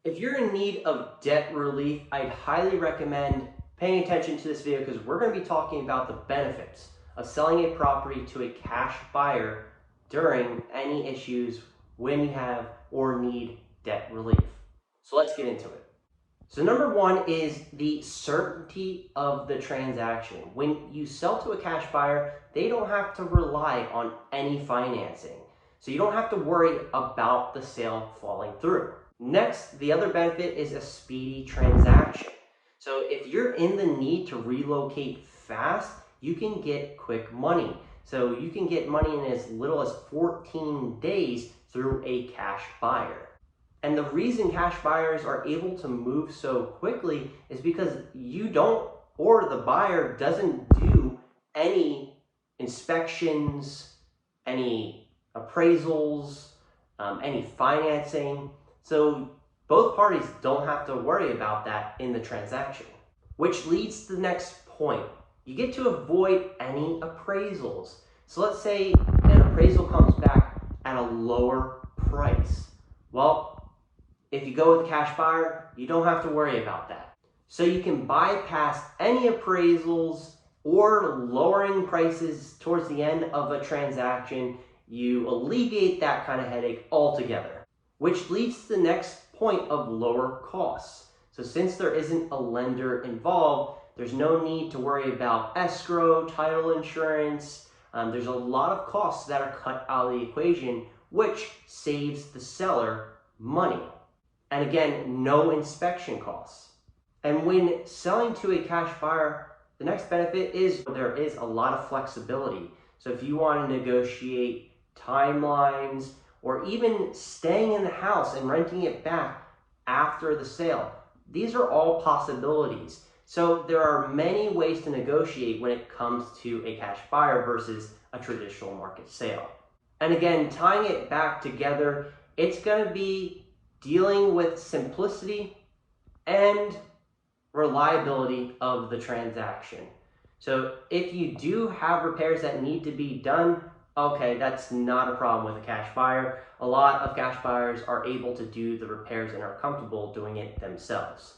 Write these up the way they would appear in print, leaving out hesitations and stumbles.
If you're in need of debt relief, I'd highly recommend paying attention to this video because we're going to be talking about the benefits of selling a property to a cash buyer during any issues when you have or need debt relief. So let's get into it. So number one is the certainty of the transaction. When you sell to a cash buyer, they don't have to rely on any financing. So you don't have to worry about the sale falling through. Next, the other benefit is a speedy transaction. So if you're in the need to relocate fast, you can get quick money. So you can get money in as little as 14 days through a cash buyer. And the reason cash buyers are able to move so quickly is because you don't, or the buyer doesn't do any inspections, any appraisals, any financing. So both parties don't have to worry about that in the transaction. Which leads to the next point. You get to avoid any appraisals. So let's say an appraisal comes back at a lower price. Well, if you go with a cash buyer, you don't have to worry about that. So you can bypass any appraisals or lowering prices towards the end of a transaction. You alleviate that kind of headache altogether, which leads to the next point of lower costs. So since there isn't a lender involved, there's no need to worry about escrow, title insurance. There's a lot of costs that are cut out of the equation, which saves the seller money. And again, no inspection costs. And when selling to a cash buyer, the next benefit is there is a lot of flexibility. So if you want to negotiate timelines or even staying in the house and renting it back after the sale, these are all possibilities. So there are many ways to negotiate when it comes to a cash buyer versus a traditional market sale. And again, tying it back together, it's going to be dealing with simplicity and reliability of the transaction. So if you do have repairs that need to be done, okay, that's not a problem with a cash buyer. A lot of cash buyers are able to do the repairs and are comfortable doing it themselves.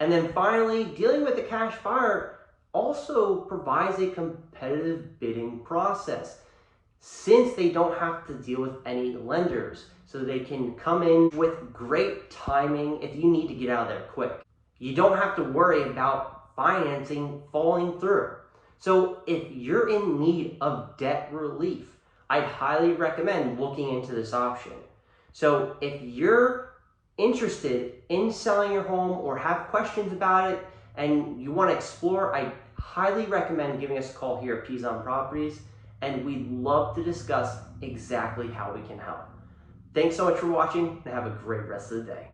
And then finally, dealing with a cash buyer also provides a competitive bidding process, since they don't have to deal with any lenders. So they can come in with great timing if you need to get out of there quick. You don't have to worry about financing falling through. So if you're in need of debt relief, I'd highly recommend looking into this option. So if you're interested in selling your home or have questions about it and you want to explore, I highly recommend giving us a call here at Pezon Properties, and we'd love to discuss exactly how we can help. Thanks so much for watching and have a great rest of the day.